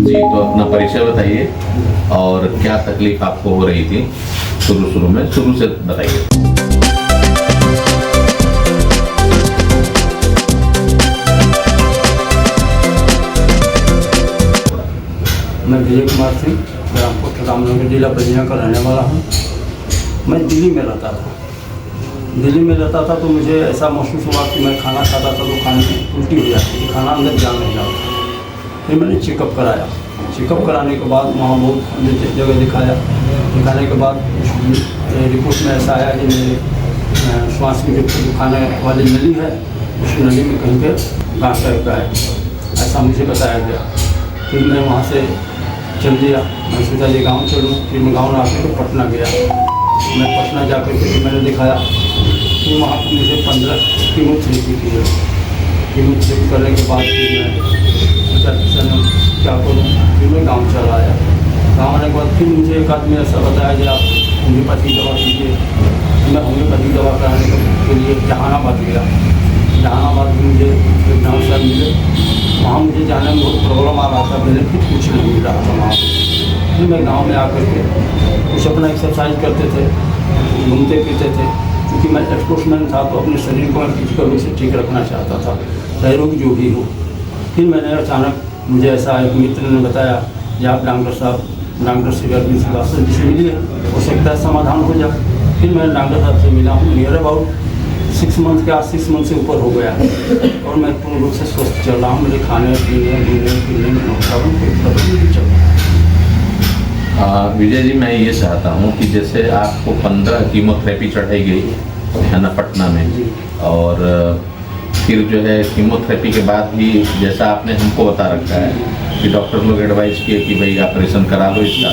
जी, तो अपना परिचय बताइए और क्या तकलीफ आपको हो रही थी शुरू से बताइए। मैं विजय कुमार सिंह ग्रामपुर रामनगर जिला बलिया का रहने वाला हूँ। मैं दिल्ली में रहता था तो मुझे ऐसा महसूस हुआ कि मैं खाना खाता था तो खाने की उल्टी हो जाती थी, खाना अंदर जा नहीं जाता। फिर मैंने चेकअप कराया। चेकअप कराने के बाद वहाँ बहुत जगह दिखाने के बाद रिपोर्ट में ऐसा आया कि मेरे श्वास की जो खाने वाली नली है उस नली में कहीं पे गाँठ टाइप का है, ऐसा मुझे बताया गया। फिर मैं वहाँ से चल दिया। मैं सोचा ये गाँव चलूँ। फिर मैं गाँव आकर के पटना गया। मैं पटना जाकर के मैंने दिखाया। फिर वहाँ पर मुझे 15 कीमोथेरेपी की है। कीमोथेरेपी करने के बाद फिर मैं क्या करूँ, फिर मैं गाँव चला आया। गाँव आने के बाद फिर मुझे एक आदमी ऐसा बताया कि आप होम्योपैथिक दवा कीजिए। मैं होम्योपैथिक दवा कराने के लिए जहानाबाद गया। जहानाबाद में मुझे एक डॉक्टर साहब मिले। वहाँ मुझे जाने में बहुत प्रॉब्लम आ रहा था, बेनिफिट कुछ नहीं मिल रहा था वहाँ। फिर मैं गांव में आकर के कुछ अपना एक्सरसाइज करते थे, घूमते फिरते थे। क्योंकि मैं स्पोर्ट्समैन था तो अपने शरीर को मैं फिजिकल रूप से ठीक रखना चाहता था, चाहे रोग जो भी हो। फिर मैंने अचानक मुझे ऐसा एक मित्र ने बताया कि आप डॉक्टर श्री अरविंद श्रीवास्तव जी से मिलिए, हो सकता है समाधान हो जाए। फिर मैं डॉक्टर साहब से मिला हूँ। नियर अबाउट 6 मंथ से ऊपर हो गया है और मैं पूर्ण रूप से स्वस्थ चल रहा हूँ। मेरे खाने पीने में कोई चल रहा है। विजय जी, मैं ये चाहता हूँ कि जैसे आपको 15 कीमोथेरेपी चढ़ाई गई है ना पटना में, और फिर जो है कीमोथेरेपी के बाद भी जैसा आपने हमको बता रखा है कि डॉक्टर लोग एडवाइस किए कि भाई ऑपरेशन करा लो इसका।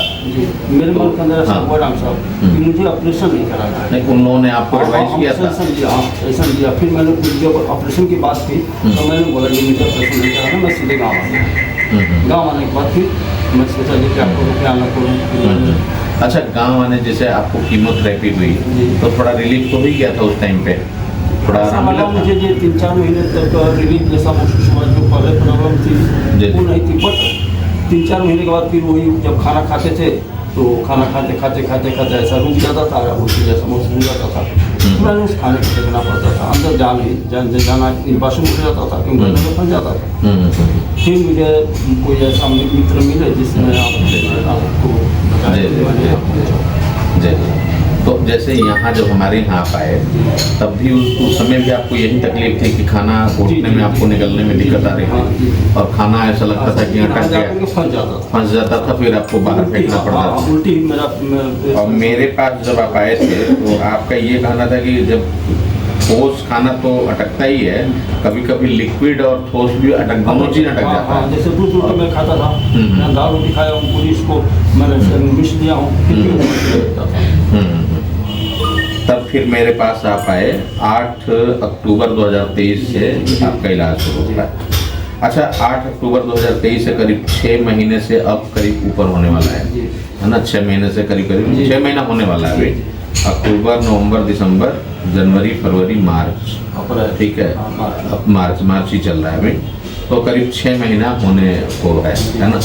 मेरे मन के अंदर ऐसा हुआ डॉक्टर साहब कि मुझे ऑपरेशन नहीं कराना है। नहीं, उन लोगों ने आपको एडवाइस किया था? ऑपरेशन दिया। फिर मैंने जब ऑपरेशन की बात की तो मैंने बोला कि मुझे ऑपरेशन नहीं कराना, मैं सीधे गाँव आ गया। गाँव आने के बाद फिर मैं सोचा कि क्या करूँ क्या ना करूँ। अच्छा, गाँव आने जैसे आपको कीमोथेरेपी हुई तो थोड़ा रिलीफ तो ही गया था उस टाइम पे? थोड़ा आराम मिला? मुझे ये 3-4 महीने तक रिलीफ जैसा महसूस हुआ। जो पहले प्रॉब्लम थी वो नहीं थी, बट 3-4 महीने के बाद फिर वही जब खाना खाते थे तो खाना खाते ऐसा रुक जाता था, उसी जैसा महसूस हो जाता था। पूरा उस खाने को देखना पड़ता था, अंदर जाना वाशरूम हो जाता था क्योंकि अंदर में फंस जाता था। फिर मुझे कोई ऐसा मित्र मिले जिसने आपको जी। तो जैसे यहाँ जब हमारे यहाँ आप आए तब भी उस समय भी आपको यही तकलीफ थी कि खाना घोटने में आपको निकलने में दिक्कत आ रही थी और खाना ऐसा लगता था कि अटक गया, फंस जाता था, फिर आपको बाहर फेंकना पड़ता था। और मेरे पास जब आप आए थे तो आपका ये कहना था कि जब ठोस खाना तो अटकता ही है, कभी कभी लिक्विड और ठोस भी दोनों चीज अटक जाता है। जैसे दूध रोटी मैं खाता था, मैं दाल रोटी खाया हूँ, पूरी इसको मैंने मिस दिया हूँ। तब फिर मेरे पास आप आए 8 अक्टूबर 2023 से आपका इलाज शुरू हुआ। अच्छा, 8 अक्टूबर 2023 से करीब 6 महीने से अब करीब ऊपर होने वाला है ना? 6 महीने से करीब 6 महीना होने वाला है अभी। अक्टूबर, नवंबर, दिसंबर, जनवरी, फरवरी, मार्च, ठीक है, अब मार्च ही चल रहा है अभी। तो करीब 6 महीना होने को है ना?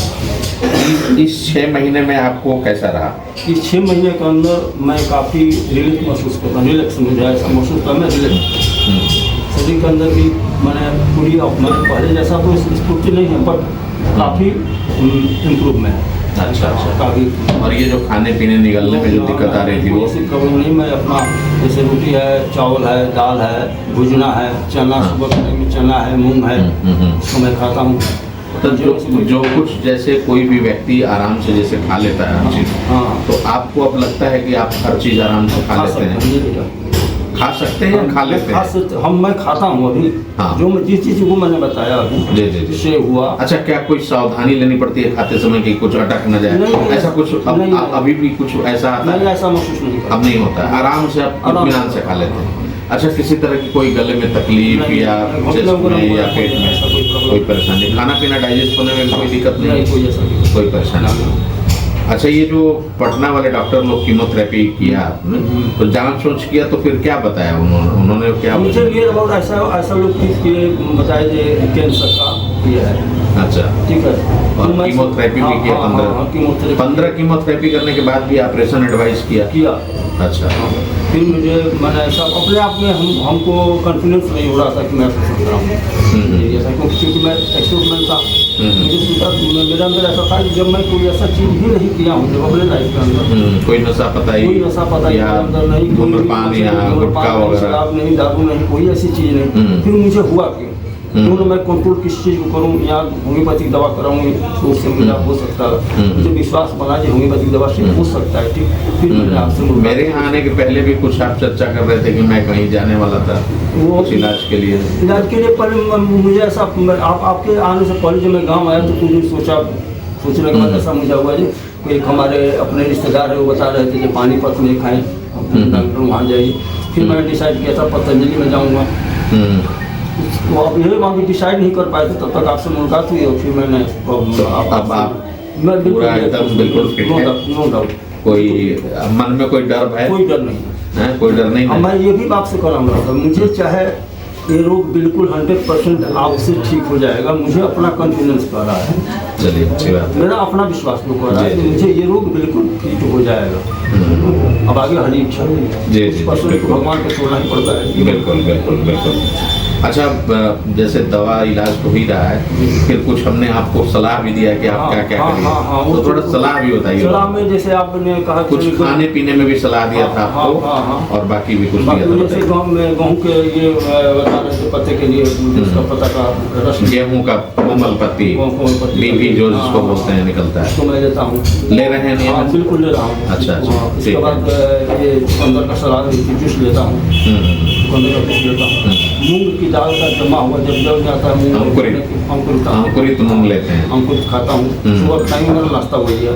इस 6 महीने में आपको कैसा रहा? इस 6 महीने के अंदर मैं काफ़ी रिलीफ महसूस करता हूँ। रिलैक्स मुझे ऐसा महसूस करता मैं रिलैक्स शरीर के अंदर भी मैंने पूरी मैंने पहले जैसा तो स्फूर्ति नहीं है, बट काफ़ी इम्प्रूवमेंट है। अच्छा काफ़ी। और ये जो खाने पीने निकलने में जो दिक्कत आ रही थी वो प्रॉब्लम नहीं। मैं अपना जैसे रोटी है, चावल है, दाल है, भुजना है, चना, सुबह में चना है, मूंग है, इसको मैं खाता हूँ। तो जो कुछ जैसे कोई भी व्यक्ति आराम से जैसे खा लेता है हर चीज, तो आपको अब लगता है कि आप हर चीज आराम से खा लेते हैं? खा सकते हैं, खा लेते हैं? मैं खाता हूँ अभी। जो मैं जिस चीज को मैंने बताया अभी से हुआ। अच्छा, क्या कोई सावधानी लेनी पड़ती है खाते समय कि कुछ अटक न जाए? ऐसा कुछ अभी भी कुछ ऐसा आता है? ऐसा महसूस नहीं, अब नहीं होता है, आराम से आप इत्मीनान से खा लेते हैं। अच्छा, किसी तरह की कोई गले में तकलीफ या चेस्ट में या पेट में कोई परेशानी? खाना पीना डाइजेस्ट होने में कोई दिक्कत नहीं? कोई परेशानी नहीं। अच्छा, ये जो पटना वाले डॉक्टर लोग कीमोथेरेपी किया आपने, तो जांच सोच किया तो फिर क्या बताया उन्होंने क्या? मुझे ये ऐसा लोग बताया कैंसर का किया है। अच्छा, ठीक है। और कीमोथेरेपी भी किया 15? कीमोथेरेपी 15 कीमोथेरेपी करने के बाद भी ऑपरेशन एडवाइस किया? अच्छा। फिर मुझे मैंने ऐसा अपने आप में हमको कॉन्फिडेंस नहीं हो रहा था कि मैं ऑपरेशन कराऊँ ऐसा, क्योंकि मैं एक्सपेरिमेंट था। मुझे सोचा मेरा अंदर ऐसा था कि जब मैं कोई ऐसा चीज़ भी नहीं किया हूँ जब अपने लाइफ के अंदर, कोई नशा पता या अंदर नहीं, धूम्रपान या गुटखा वगैरह, शराब नहीं, दारू नहीं, कोई ऐसी चीज़ नहीं, फिर मुझे हुआ क्यों? क्यों मैं कंट्रोल किस चीज़ को करूँ, या होम्योपैथिक दवा कराऊँ तो उससे मेरा हो सकता है। मुझे विश्वास बना कि होम्योपैथिक दवा से हो सकता है। ठीक, फिर मैंने आपसे मेरे यहाँ आने के पहले भी कुछ आप चर्चा कर रहे थे कि मैं कहीं जाने वाला था वो इलाज के लिए। पहले मुझे ऐसा आपके आने से पहले जब मैं गाँव आया तो कुछ दिन सोचने के बाद ऐसा मुझे हुआ जी, एक हमारे अपने रिश्तेदार है वो बता रहे थे कि पानीपत में खाएँ, डॉक्टर वहाँ जाइए। फिर मैंने डिसाइड किया था पतंजलि में जाऊँगा। तो आप यही वहाँ भी डिसाइड नहीं कर पाए थे, तब तक आपसे मुलाकात हुई और फिर मैंने अब आप मैं पूरा एकदम बिल्कुल फिट है? No doubt. कोई मन में कोई डर है? कोई डर नहीं है, कोई डर नहीं है। मैं ये भी आपसे कहूँगा, मुझे चाहे ये रोग बिल्कुल 100% आपसे ठीक हो जाएगा, मुझे अपना कॉन्फिडेंस कह रहा है। चलिए, अच्छी बात है। मेरा अपना विश्वास को कह रहा है कि मुझे ये रोग बिल्कुल ठीक हो जाएगा। अब आगे हरी इच्छा जी, भगवान को छोड़ना ही पड़ता है। बिल्कुल। अच्छा, जैसे दवा इलाज तो ही रहा है, फिर कुछ हमने आपको सलाह भी दिया कि आप क्या करिए, तो थोड़ा सलाह भी बताइए। सलाह में जैसे आपने कहा कुछ खाने पीने में भी सलाह दिया था आपको, और बाकी भी कुछ दिया था। जैसे गेहूँ के ये बता रहे थे पत्ते के लिए, उसका पत्ता का रस, गेहूँ का कोमल पत्ती, बीपी जो जिसको बोलते हैं निकलता है, तो मैं लेता हूँ। ले रहे हैं? हाँ, बिल्कुल ले रहा हूँ। अच्छा, उसके बाद ये चुकंदर का सलाद जूस लेता हूँ, चुकंदर का जूस लेता हूँ। मूंग की दाल का जमा हुआ जब जल जाता है अंकुरित मूंग लेते हैं, अंकुरित खाता हूँ। सुबह टाइम मेरा नाश्ता वही है।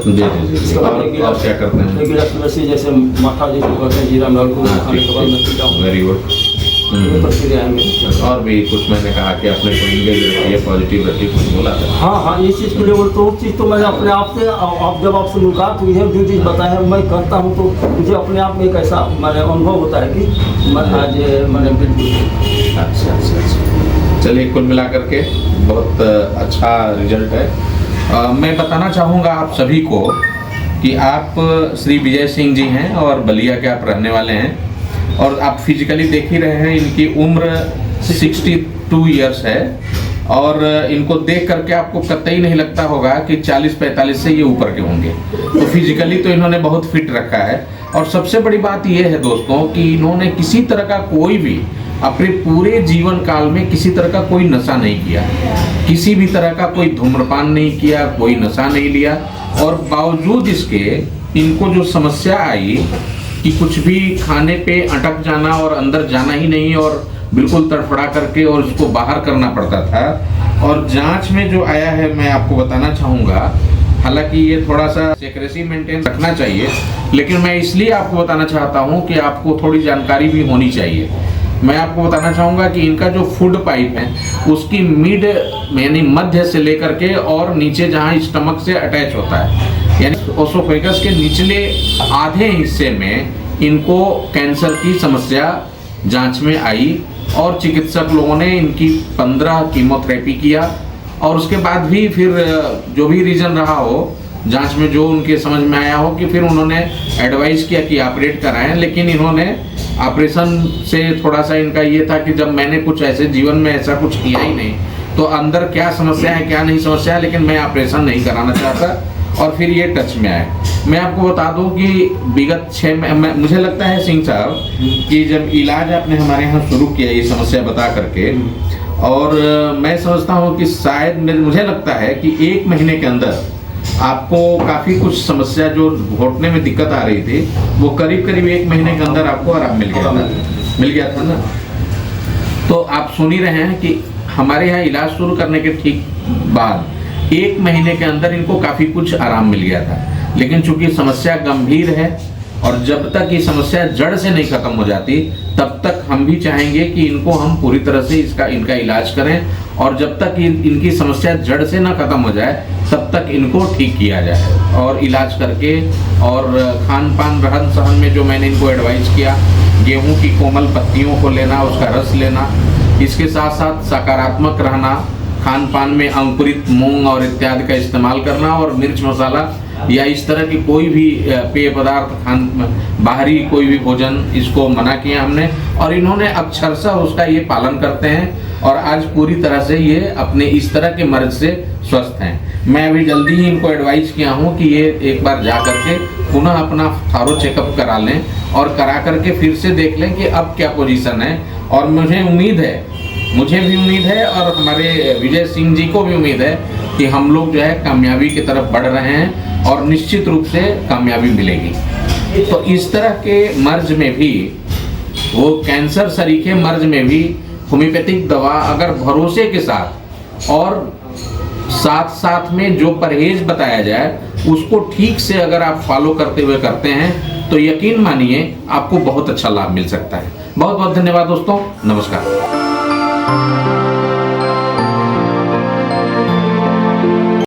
इसके बाद और क्या करते हैं? एक गिलास तुलसी जैसे माथा जिसको कहते हैं, जीरा मिला को खाने के बाद मैं पीता हूँ। Very good. प्रक्रिया है मेरी। और भी कुछ मैंने कहा कि अपने को इंगेज रखिए, पॉजिटिव रखिए, कुछ बोला था? हाँ, इस चीज़ के लिए वो तो चीज़ तो मैंने अपने आप से, आप जब आपसे मुलाकात हुई है जो चीज़ बताए हैं मैं करता हूँ, तो मुझे अपने आप में एक ऐसा मैंने अनुभव होता है कि मैं आज मैंने बिल्कुल। अच्छा। चलिए, कुल मिला करके बहुत अच्छा रिजल्ट है। मैं बताना चाहूँगा आप सभी को कि आप श्री विजय सिंह जी हैं और बलिया के आप रहने वाले हैं, और आप फिजिकली देख ही रहे हैं, इनकी उम्र 62 इयर्स है, और इनको देख करके आपको कतई नहीं लगता होगा कि 40-45 से ये ऊपर के होंगे। तो फिजिकली तो इन्होंने बहुत फिट रखा है, और सबसे बड़ी बात ये है दोस्तों कि इन्होंने किसी तरह का कोई भी अपने पूरे जीवन काल में किसी तरह का कोई नशा नहीं किया, किसी भी तरह का कोई धूम्रपान नहीं किया, कोई नशा नहीं लिया, और बावजूद इसके इनको जो समस्या आई कि कुछ भी खाने पे अटक जाना और अंदर जाना ही नहीं, और बिल्कुल तड़फड़ा करके और उसको बाहर करना पड़ता था। और जांच में जो आया है मैं आपको बताना चाहूँगा, हालांकि ये थोड़ा सा सीक्रेसी मेंटेन रखना चाहिए, लेकिन मैं इसलिए आपको बताना चाहता हूँ कि आपको थोड़ी जानकारी भी होनी चाहिए। मैं आपको बताना चाहूँगा कि इनका जो फूड पाइप है उसकी मिड यानी मध्य से लेकर के और नीचे जहाँ स्टमक से अटैच होता है, यानी ओसोफेगस के निचले आधे हिस्से में इनको कैंसर की समस्या जांच में आई, और चिकित्सक लोगों ने इनकी 15 कीमोथेरेपी किया, और उसके बाद भी फिर जो भी रीज़न रहा हो जांच में, जो उनके समझ में आया हो, कि फिर उन्होंने एडवाइस किया कि ऑपरेट कराएं। लेकिन इन्होंने ऑपरेशन से थोड़ा सा इनका ये था कि जब मैंने कुछ ऐसे जीवन में ऐसा कुछ किया ही नहीं, तो अंदर क्या समस्या है क्या नहीं समस्या है, लेकिन मैं ऑपरेशन नहीं कराना चाहता, और फिर ये टच में आए। मैं आपको बता दूं कि विगत 6 में मुझे लगता है सिंह साहब कि जब इलाज आपने हमारे यहाँ शुरू किया ये समस्या बता करके, और मैं समझता हूँ कि शायद मुझे लगता है कि 1 महीने के अंदर आपको काफ़ी कुछ समस्या जो घुटने में दिक्कत आ रही थी वो करीब 1 महीने के अंदर आपको आराम मिल गया था ना। तो आप सुन ही रहे हैं कि हमारे यहाँ इलाज शुरू करने के ठीक बाद 1 महीने के अंदर इनको काफ़ी कुछ आराम मिल गया था। लेकिन चूंकि समस्या गंभीर है, और जब तक ये समस्या जड़ से नहीं खत्म हो जाती तब तक हम भी चाहेंगे कि इनको हम पूरी तरह से इनका इलाज करें, और जब तक इनकी समस्या जड़ से ना खत्म हो जाए तब तक इनको ठीक किया जाए, और इलाज करके, और खान पान रहन सहन में जो मैंने इनको एडवाइस किया, गेहूं की कोमल पत्तियों को लेना, उसका रस लेना, इसके साथ साथ सकारात्मक रहना, खान पान में अंकुरित मूंग और इत्यादि का इस्तेमाल करना, और मिर्च मसाला या इस तरह की कोई भी पेय पदार्थ बाहरी कोई भी भोजन, इसको मना किया हमने। और इन्होंने अक्षरशः उसका ये पालन करते हैं और आज पूरी तरह से ये अपने इस तरह के मर्ज से स्वस्थ हैं। मैं अभी जल्दी ही इनको एडवाइस किया हूँ कि ये एक बार जा करके पुनः अपना थारो चेकअप करा लें और करा करके फिर से देख लें कि अब क्या पोजीशन है। और मुझे भी उम्मीद है और हमारे विजय सिंह जी को भी उम्मीद है कि हम लोग जो है कामयाबी की तरफ बढ़ रहे हैं और निश्चित रूप से कामयाबी मिलेगी। तो इस तरह के मर्ज में भी, वो कैंसर सरीखे मर्ज में भी होम्योपैथिक दवा अगर भरोसे के साथ और साथ साथ में जो परहेज बताया जाए उसको ठीक से अगर आप फॉलो करते हुए करते हैं तो यकीन मानिए आपको बहुत अच्छा लाभ मिल सकता है। बहुत बहुत धन्यवाद दोस्तों, नमस्कार।